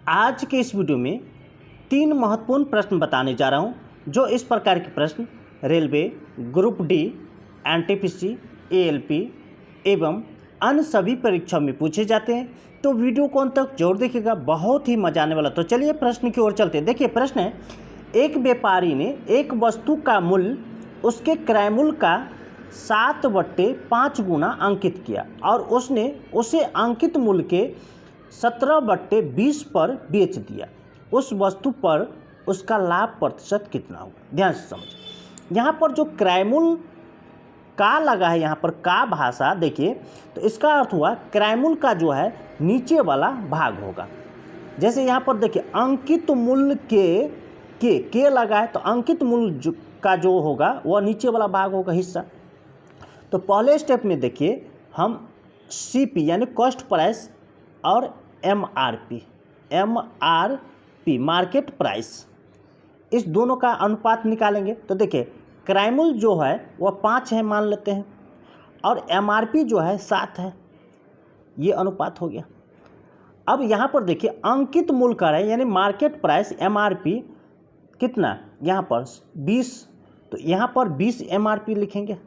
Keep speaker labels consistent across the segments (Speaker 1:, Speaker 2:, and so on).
Speaker 1: आज के इस वीडियो में 3 महत्वपूर्ण प्रश्न बताने जा रहा हूं, जो इस प्रकार के प्रश्न railway, group D, NTPC, ALP एवं अन्य सभी परीक्षाओं में पूछे जाते हैं। तो वीडियो को अंत तक जरूर देखिएगा, बहुत ही मजा आने वाला। तो चलिए प्रश्न की ओर चलते हैं। देखिए प्रश्न है, एक व्यापारी ने एक वस्तु का मूल्य उसके क्रय मूल्य का 7/5 गुना अंकित किया और उसने उसे अंकित मूल्य के 17/20 पर बेच दिया। उस वस्तु पर उसका लाभ प्रतिशत कितना होगा? ध्यान से समझ। यहाँ पर जो क्रय मूल्य का लगा है, यहाँ पर का भाषा देखिए, तो इसका अर्थ हुआ क्रय मूल्य का जो है नीचे वाला भाग होगा। जैसे यहाँ पर देखिए अंकित मूल्य के लगा है, तो अंकित मूल्य का जो होगा वह नीचे वाला भाग होगा, हिस्सा। तो पहले स्टेप में देखिए हम सीपी यानी कॉस्ट प्राइस और एमआरपी मार्केट प्राइस, इस दोनों का अनुपात निकालेंगे। तो देखिए क्रय मूल्य जो है वह 5 है मान लेते हैं, और एमआरपी जो है 7 है, ये अनुपात हो गया। अब यहाँ पर देखिए अंकित मूल्य का है यानी मार्केट प्राइस एमआरपी कितना, यहाँ पर 20, तो यहाँ पर 20 एमआरपी लिखेंगे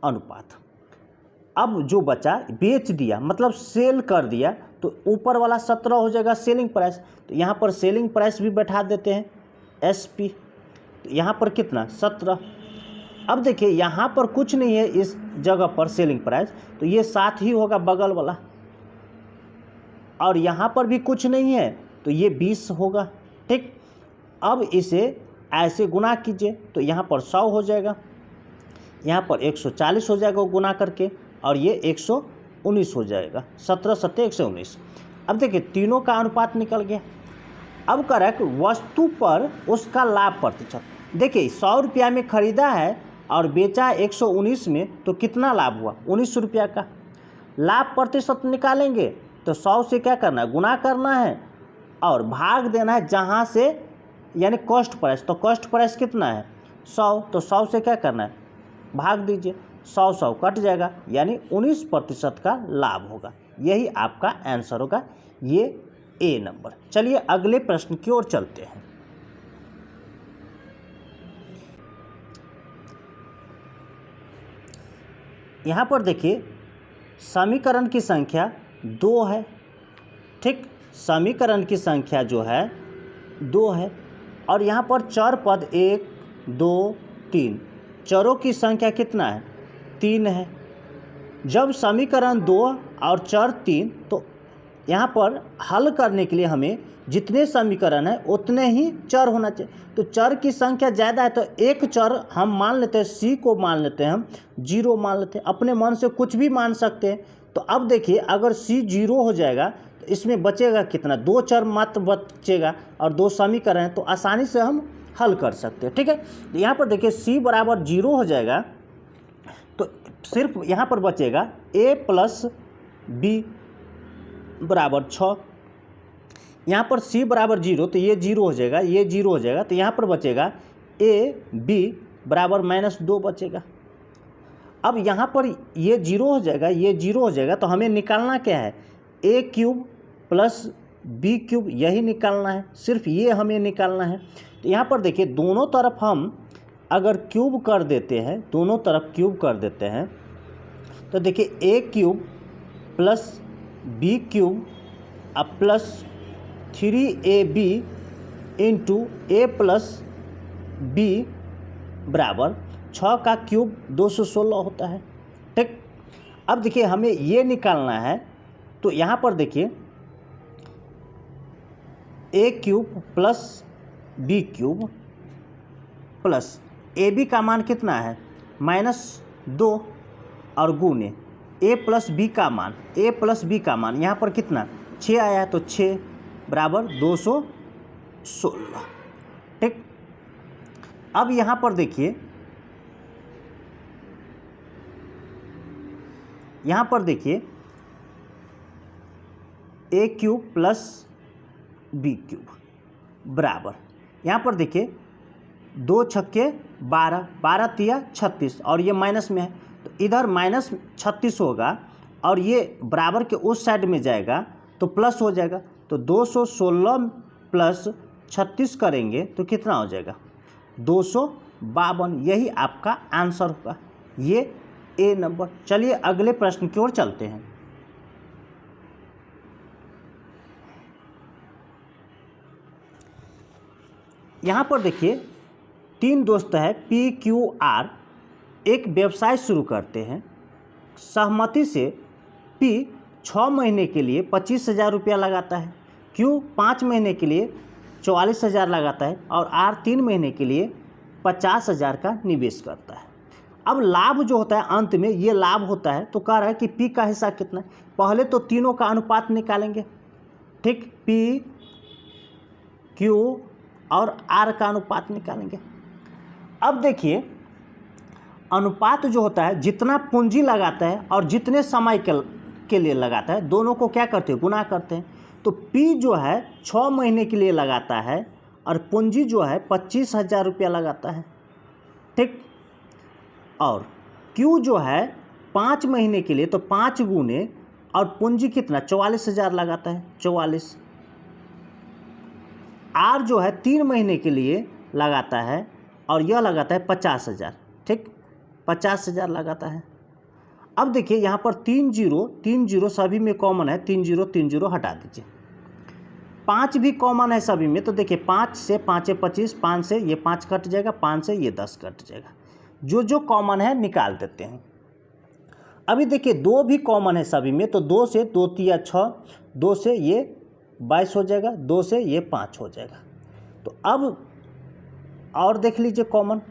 Speaker 1: अनुपात। अब जो बचा बेच दिया मतलब सेल कर दिया, तो ऊपर वाला 17 हो जाएगा सेलिंग प्राइस, तो यहाँ पर सेलिंग प्राइस भी बैठा देते हैं एसपी, तो यहाँ पर कितना 17। अब देखिए यहाँ पर कुछ नहीं है इस जगह पर सेलिंग प्राइस, तो ये 7 ही होगा बगल वाला, और यहाँ पर भी कुछ नहीं है तो ये 20 होगा। ठीक, अब इसे ऐसे गुना कीजिए, तो यहाँ पर 100 हो जाएगा, यहाँ पर 140 हो जाएगा गुना करके, और ये 119 हो जाएगा, 17 7 119। अब देखिए तीनों का अनुपात निकल गया। अब करेक्ट वस्तु पर उसका लाभ प्रतिशत। देखिए 100 रुपया में खरीदा है और बेचा 119 में, तो कितना लाभ हुआ? 19 रुपया का। लाभ प्रतिशत निकालेंगे तो 100 से क्या करना है, गुना करना है और भाग देना है जहाँ से, यानी कॉस्ट प्राइस। तो कॉस्ट प्राइस कितना है 100, तो 100 से क्या करना है, भाग दीजिए, 100 कट जाएगा, यानी 19% का लाभ होगा। यही आपका आंसर होगा, ये ए नंबर। चलिए अगले प्रश्न की ओर चलते हैं। यहाँ पर देखिए समीकरण की संख्या 2 है। ठीक, समीकरण की संख्या जो है 2 है, और यहाँ पर चर पद 1 2 3, चरों की संख्या कितना है 3 है। जब समीकरण 2 और चर 3, तो यहाँ पर हल करने के लिए हमें जितने समीकरण है उतने ही चर होना चाहिए। तो चर की संख्या ज़्यादा है, तो एक चर हम मान लेते हैं, सी को मान लेते हैं हम 0 मान लेते हैं, अपने मन से कुछ भी मान सकते हैं। तो अब देखिए अगर सी 0 हो जाएगा तो इसमें बचेगा कितना, 2 चर मात्र बचेगा, और 2 समीकरण है, तो आसानी से हम हल कर सकते हैं। ठीक है, तो यहाँ पर देखिए c बराबर 0 हो जाएगा, तो सिर्फ यहाँ पर बचेगा a प्लस बी बराबर 6। यहाँ पर c बराबर 0, तो ये 0 हो जाएगा, ये 0 हो जाएगा, तो यहाँ पर बचेगा a b बराबर -2 बचेगा। अब यहाँ पर ये 0 हो जाएगा, ये 0 हो जाएगा, तो हमें निकालना क्या है, a cube plus B cube, यही निकालना है, सिर्फ ये हमें निकालना है। तो यहाँ पर देखिए दोनों तरफ हम अगर क्यूब कर देते हैं, दोनों तरफ क्यूब कर देते हैं, तो देखिए a cube plus B cube अब plus 3ab into a plus B बराबर 6 का क्यूब 216 होता है। ठीक, अब देखिए हमें ये निकालना है, तो यहाँ पर देखिए a cube plus B cube plus A B का मान कितना है -2, और गुने a प्लस बी का मान यहाँ पर कितना 6 आया है, तो 6 बराबर 216। ठीक, अब यहाँ पर देखिए, a cube plus B cube बराबर, यहाँ पर देखिए 2 छक्के 12, 12 तिया 36, और ये माइनस में है, तो इधर -36 होगा, और ये बराबर के उस साइड में जाएगा तो प्लस हो जाएगा, तो 216 प्लस 36 करेंगे तो कितना हो जाएगा 252। यही आपका आंसर होगा, ये ए नंबर। चलिए अगले प्रश्न की ओर चलते हैं। यहाँ पर देखिए 3 दोस्त है PQR एक व्यवसाय शुरू करते हैं। सहमति से P 6 महीने के लिए 25,000 रुपया लगाता है, Q 5 महीने के लिए 44,000 लगाता है और R 3 महीने के लिए 50,000 का निवेश करता है। अब लाभ जो होता है अंत में ये लाभ होता है, तो कह रहा है कि P का हिस्सा कितना है। पहले तो तीनों का अनुपात निकालेंगे, ठीक, P Q और R का अनुपात निकालेंगे। अब देखिए अनुपात जो होता है जितना पूंजी लगाता है और जितने समय के लिए लगाता है दोनों को क्या करते हैं, गुना करते हैं। तो P जो है 6 महीने के लिए लगाता है और पूंजी जो है 25,000 रुपया लगाता है, ठीक। और Q जो है 5 महीने के लिए तो 5 गुने और पूंजी कितना 44,000 लगाता है, 44। R जो है 3 महीने के लिए लगाता है और यह लगाता है 50,000, ठीक, 50,000 लगाता है। अब देखिए यहाँ पर 3 0 सभी में कॉमन है, 3 0 हटा दीजिए। 5 भी कॉमन है सभी में, तो देखिए 5 से 5 है 25, 5 से ये 5 कट जाएगा, 5 से ये 10 कट जाएगा। जो कॉमन है निकाल देते हैं। अभी देखिए 2 भी कॉमन है सभी में, तो 2 से 2 तिया 6, 2 से ये 22 हो जाएगा, 2 से ये 5 हो जाएगा। तो अब और देख लीजिए कॉमन,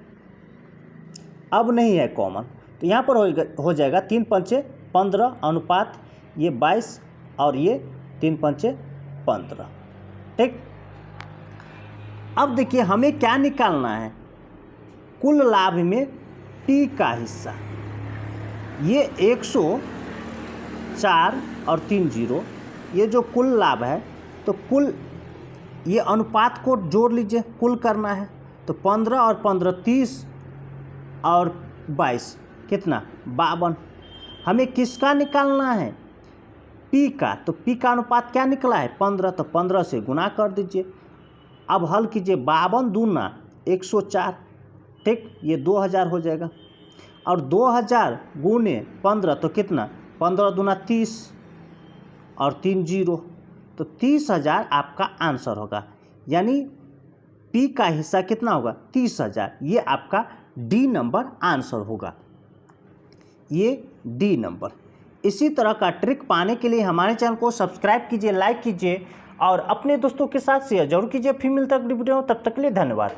Speaker 1: अब नहीं है कॉमन, तो यहाँ पर हो जाएगा 3 पंचे 15 अनुपात ये 22 और ये 3 पंचे 15, ठीक। अब देखिए हमें क्या निकालना है, कुल लाभ में P का हिस्सा। ये 104 और 3 0 ये जो कुल लाभ है, तो कुल ये अनुपात को जोड़ लीजिए, कुल करना है। तो 15 और 15 30 और 22 कितना 52। हमें किसका निकालना है, P का। तो P का अनुपात क्या निकला है 15, तो 15 से गुना कर दीजिए। अब हल कीजिए, 52 दूना 104, ठीक, ये 2000 हो जाएगा। और 2000 गुने 15 तो कितना 15 दूना 30 और 3 0, तो 30,000 आपका आंसर होगा। यानी P का हिस्सा कितना होगा 30,000। ये आपका D नंबर आंसर होगा, ये D नंबर। इसी तरह का ट्रिक पाने के लिए हमारे चैनल को सब्सक्राइब कीजिए, लाइक कीजिए और अपने दोस्तों के साथ शेयर जरूर कीजिए। फिर मिलता है वीडियो, तब तक के लिए धन्यवाद।